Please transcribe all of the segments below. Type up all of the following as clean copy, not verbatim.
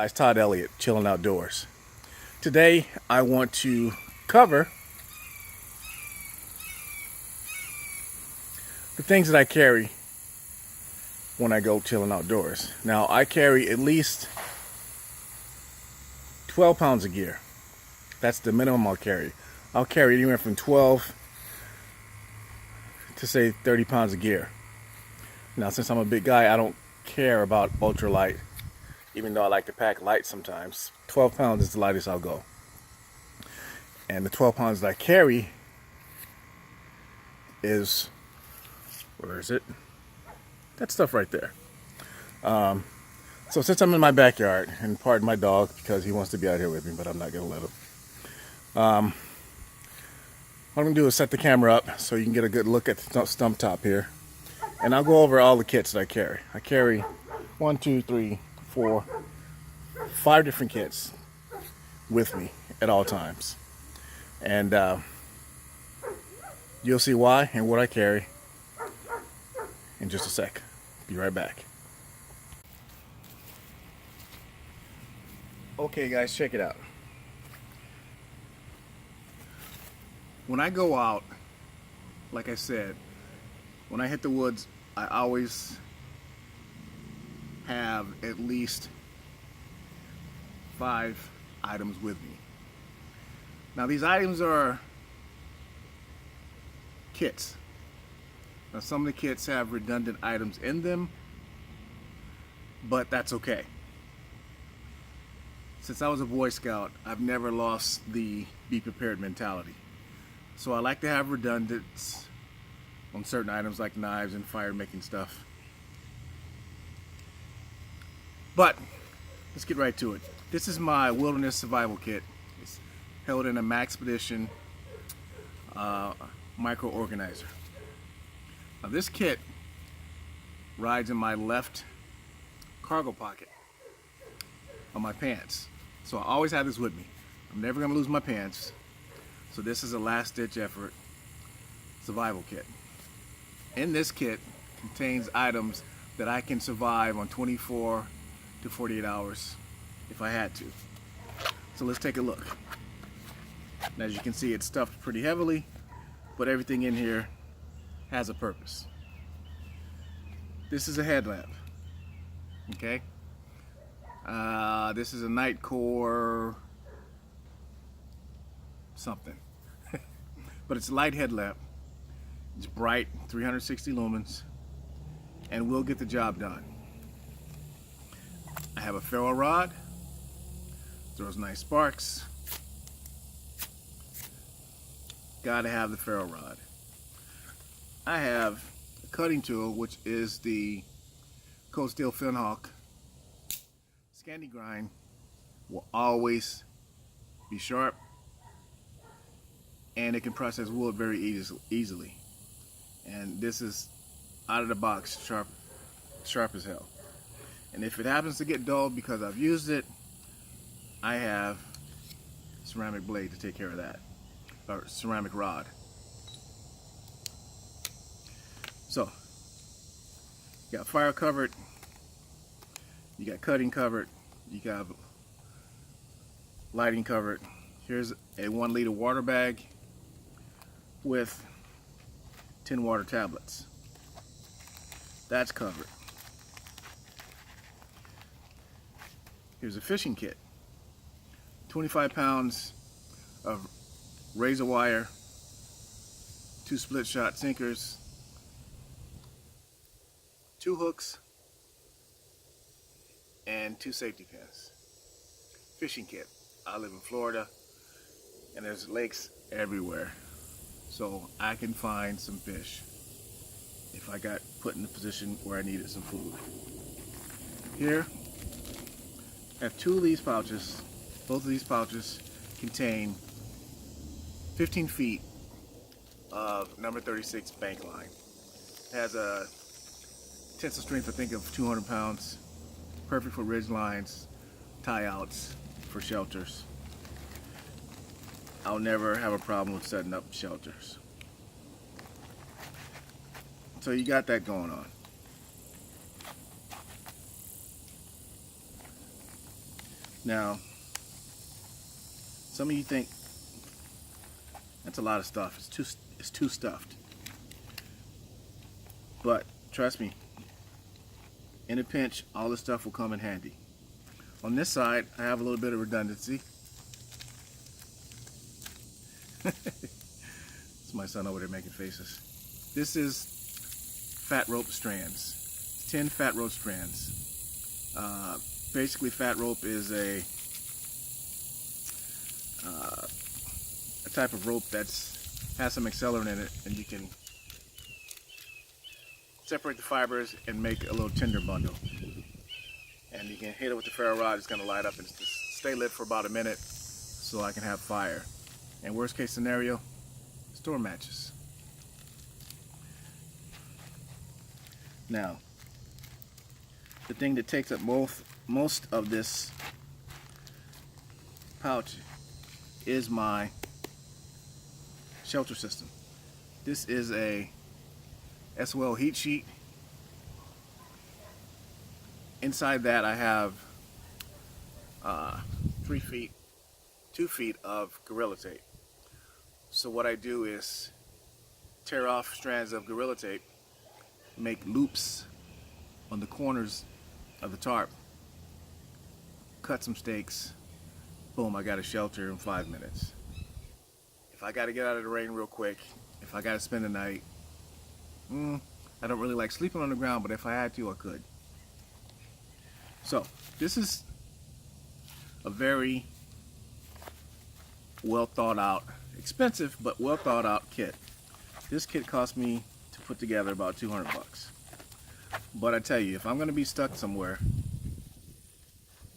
It's Todd Elliott, Chillin Outdoors. Today I want to cover the things that I carry when I go chillin outdoors. Now I carry at least 12 pounds of gear. That's the minimum I'll carry. I'll carry anywhere from 12 to say 30 pounds of gear. Now since I'm a big guy, I don't care about ultralight, even though I like to pack light sometimes. 12 pounds is the lightest I'll go. And the 12 pounds that I carry is, where is it? That stuff right there. So since I'm in my backyard, and pardon my dog because he wants to be out here with me, but I'm not gonna let him. What I'm gonna do is set the camera up so you can get a good look at the stump top here. And I'll go over all the kits that I carry. I carry 1, 2, 3, 4, 5 different kits with me at all times. And you'll see why and what I carry in just a sec. Be right back. Okay guys, check it out. When I go out, like I said, when I hit the woods, I always have at least 5 items with me. Now these items are kits. Now some of the kits have redundant items in them, but that's okay. Since I was a Boy Scout, I've never lost the be prepared mentality. So I like to have redundants on certain items like knives and fire making stuff. But let's get right to it. This is my Wilderness Survival Kit. It's held in a Maxpedition micro organizer. Now this kit rides in my left cargo pocket on my pants. So I always have this with me. I'm never gonna lose my pants. So this is a last ditch effort survival kit. In this kit contains items that I can survive on 24 to 48 hours if I had to. So let's take a look. And as you can see, it's stuffed pretty heavily, but everything in here has a purpose. This is a headlamp, okay? This is a night core something, but it's a light headlamp. It's bright, 360 lumens, and will get the job done. I have a ferro rod, throws nice sparks. Gotta have the ferro rod. I have a cutting tool, which is the Cold Steel Finhawk. Scandi grind will always be sharp, and it can process wood very easily. And this is out of the box, sharp as hell. And if it happens to get dull because I've used it, I have ceramic blade to take care of that, or ceramic rod. So, you got fire covered, you got cutting covered, you got lighting covered. Here's a 1 liter water bag with 10 water tablets. That's covered. Here's a fishing kit. 25 pounds of razor wire, 2 split shot sinkers, 2 hooks, and 2 safety pins. Fishing kit. I live in Florida and there's lakes everywhere, so I can find some fish if I got put in a position where I needed some food. Here I have 2 of these pouches. Both of these pouches contain 15 feet of number 36 bank line. It has a tensile strength, I think, of 200 pounds. Perfect for ridge lines, tie outs, for shelters. I'll never have a problem with setting up shelters. So you got that going on. Now, some of you think that's a lot of stuff. It's too stuffed. But trust me, in a pinch, all this stuff will come in handy. On this side, I have a little bit of redundancy. It's my son over there making faces. This is fat rope strands. 10 fat rope strands. Basically, fat rope is a type of rope has some accelerant in it, and you can separate the fibers and make a little tinder bundle. And you can hit it with the ferro rod. It's going to light up and just stay lit for about a minute so I can have fire. And worst case scenario, store matches. Now, the thing that takes up most of this pouch is my shelter system. This is a SOL heat sheet. Inside that I have 2 feet of Gorilla Tape. So what I do is tear off strands of Gorilla Tape, make loops on the corners of the tarp, cut some stakes, boom, I got a shelter in 5 minutes. If I got to get out of the rain real quick, if I got to spend the night, I don't really like sleeping on the ground, but if I had to, I could. So this is a very well thought out, expensive but well thought out kit. This kit cost me to put together about 200 bucks. But I tell you, if I'm going to be stuck somewhere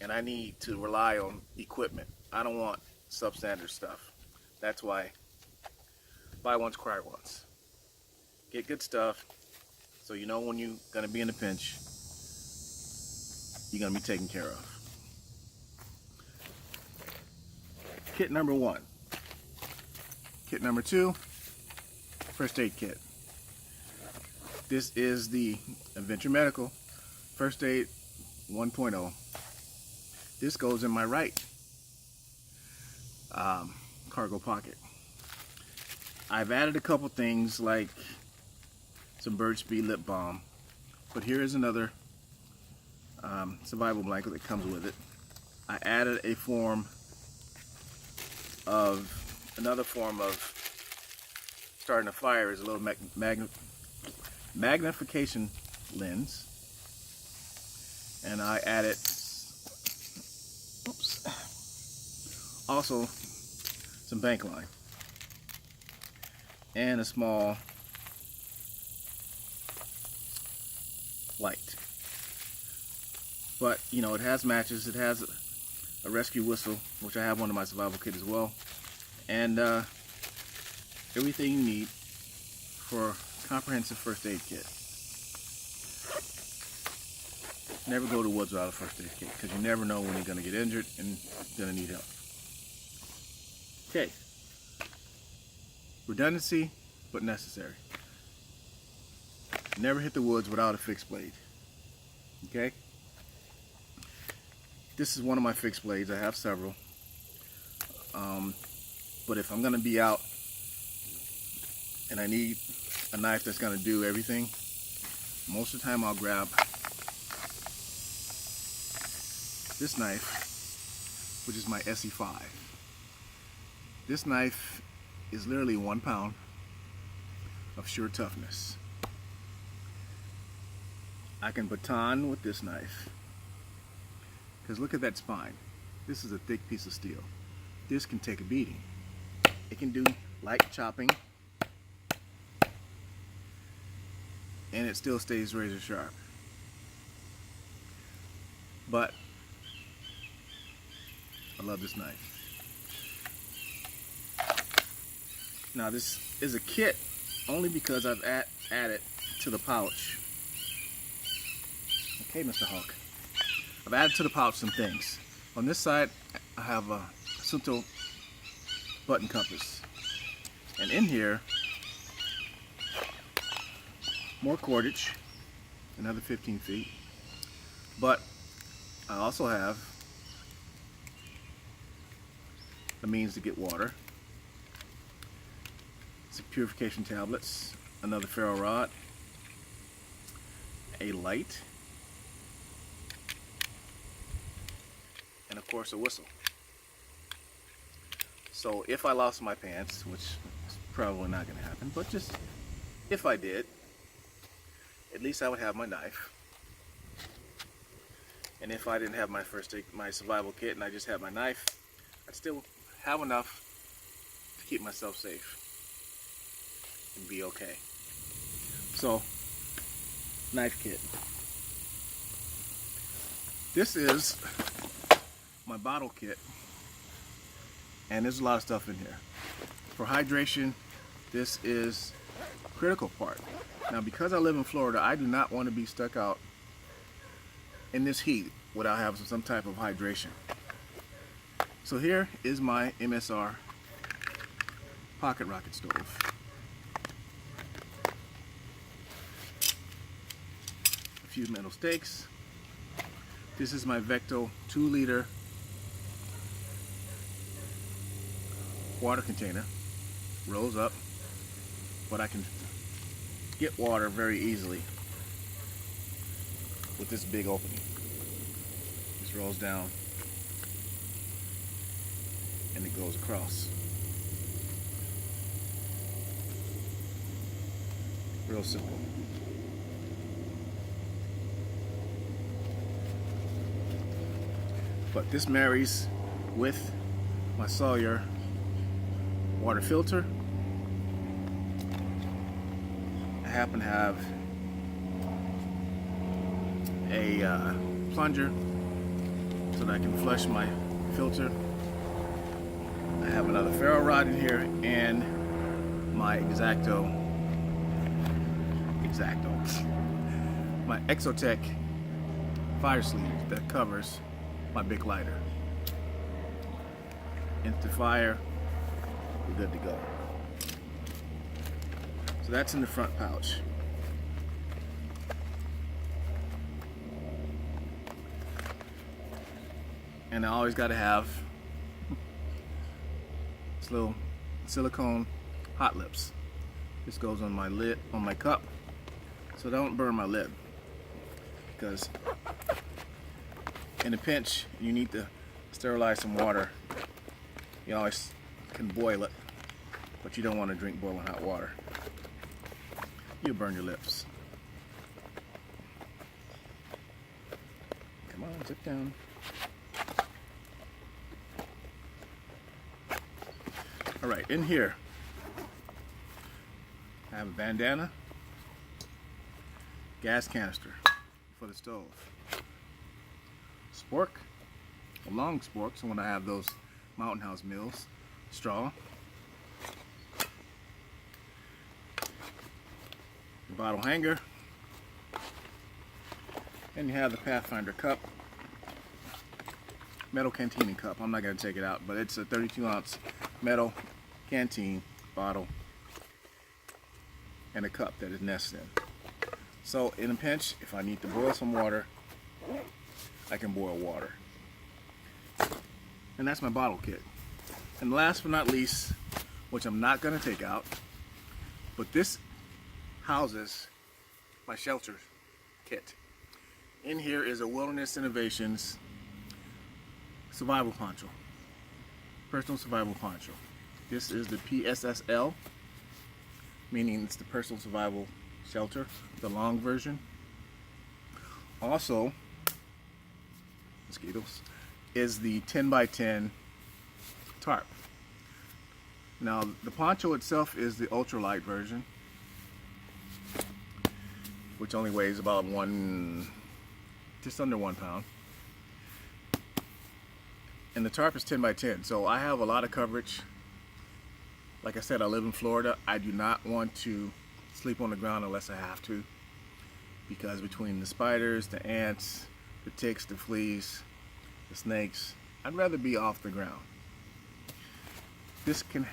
and I need to rely on equipment, I don't want substandard stuff. That's why buy once, cry once. Get good stuff so you know when you're going to be in a pinch, you're going to be taken care of. Kit number 1. Kit number 2, first aid kit. This is the Adventure Medical First Aid 1.0. This goes in my right cargo pocket. I've added a couple things like some Burt's Bee lip balm, but here is another survival blanket that comes with it. I added another form of starting a fire is a little magnification lens, and I added also some bank line and a small light. But you know, it has matches, it has a rescue whistle, which I have one in my survival kit as well, and everything you need for a comprehensive first aid kit. Never go to the woods without a first aid kit, because you never know when you're going to get injured and going to need help. Okay, redundancy but necessary. Never hit the woods without a fixed blade. Okay, this is one of my fixed blades. I have several, but if I'm going to be out and I need a knife that's going to do everything, most of the time I'll grab this knife, which is my SE5. This knife is literally 1 pound of sheer toughness. I can baton with this knife, because look at that spine. This is a thick piece of steel. This can take a beating. It can do light chopping, and it still stays razor sharp. But I love this knife. Now this is a kit only because I've added to the pouch. Okay, Mr. Hawk. I've added to the pouch some things. On this side, I have a Sunto button compass. And in here, more cordage, another 15 feet. But I also have a means to get water. Some purification tablets, another ferro rod, a light, and of course a whistle. So if I lost my pants, which is probably not going to happen, but just if I did, at least I would have my knife. And if I didn't have my my survival kit and I just had my knife, I'd still have enough to keep myself safe and be okay. So, knife kit. This is my bottle kit, and there's a lot of stuff in here. For hydration, this is a critical part. Now, because I live in Florida, I do not want to be stuck out in this heat without having some type of hydration. So here is my MSR pocket rocket stove. A few metal stakes. This is my Vecto 2-liter water container. Rolls up, but I can get water very easily with this big opening. This rolls down and it goes across. Real simple. But this marries with my Sawyer water filter. I happen to have a plunger so that I can flush my filter. I have another ferro rod in here and my my Exotech fire sleeve that covers my big lighter. Into fire, we're good to go. So that's in the front pouch. And I always got to have this little silicone hot lips. This goes on my lid, on my cup, so don't burn my lid. Because in a pinch, you need to sterilize some water. You always can boil it, but you don't want to drink boiling hot water. You'll burn your lips. Come on, sit down. All right, in here, I have a bandana, gas canister for the stove, spork, a long spork, so when I have those Mountain House meals, straw, the bottle hanger, and you have the Pathfinder cup, metal canteen cup. I'm not going to take it out, but it's a 32-ounce metal canteen bottle and a cup that is nested in. So in a pinch, if I need to boil some water, I can boil water. And that's my bottle kit. And last but not least, which I'm not going to take out, but this houses my shelter kit. In here is a Wilderness Innovations survival poncho, personal survival poncho. This is the PSSL, meaning it's the personal survival shelter, the long version. Also, mosquitoes, is the 10x10 tarp. Now, the poncho itself is the ultralight version, which only weighs about just under 1 pound. And the tarp is 10x10, so I have a lot of coverage. Like I said, I live in Florida. I do not want to sleep on the ground unless I have to, because between the spiders, the ants, the ticks, the fleas, the snakes, I'd rather be off the ground. This can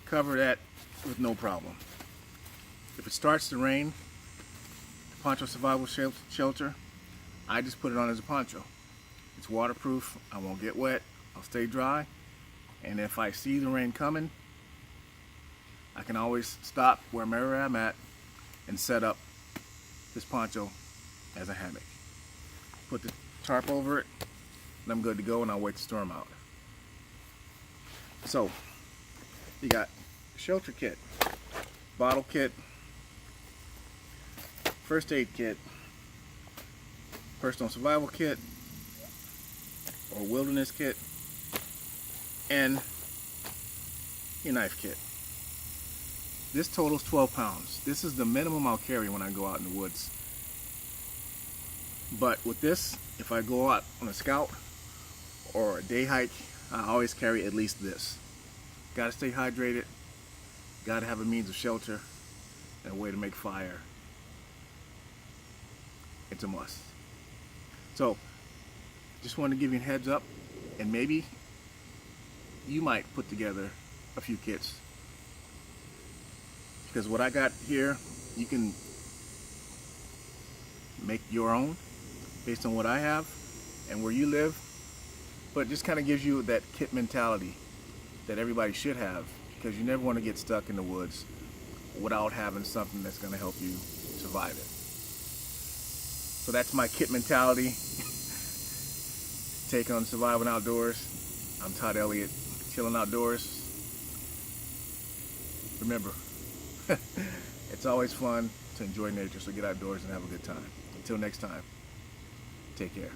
cover that with no problem. If it starts to rain, the poncho survival shelter, I just put it on as a poncho. It's waterproof, I won't get wet, I'll stay dry, And if I see the rain coming, I can always stop wherever I'm at and set up this poncho as a hammock. Put the tarp over it, and I'm good to go, and I'll wait the storm out. So, you got shelter kit, bottle kit, first aid kit, personal survival kit, or wilderness kit, and your knife kit. This totals 12 pounds. This is the minimum I'll carry when I go out in the woods. But with this, if I go out on a scout or a day hike, I always carry at least this. Gotta stay hydrated, gotta have a means of shelter, and a way to make fire. It's a must. So, just wanted to give you a heads up, and maybe you might put together a few kits. Because what I got here, you can make your own based on what I have and where you live, but it just kind of gives you that kit mentality that everybody should have, because you never want to get stuck in the woods without having something that's going to help you survive it. So that's my kit mentality. Take on Survival Outdoors. I'm Todd Elliott, Chillin Outdoors. Remember, it's always fun to enjoy nature, so get outdoors and have a good time. Until next time, take care.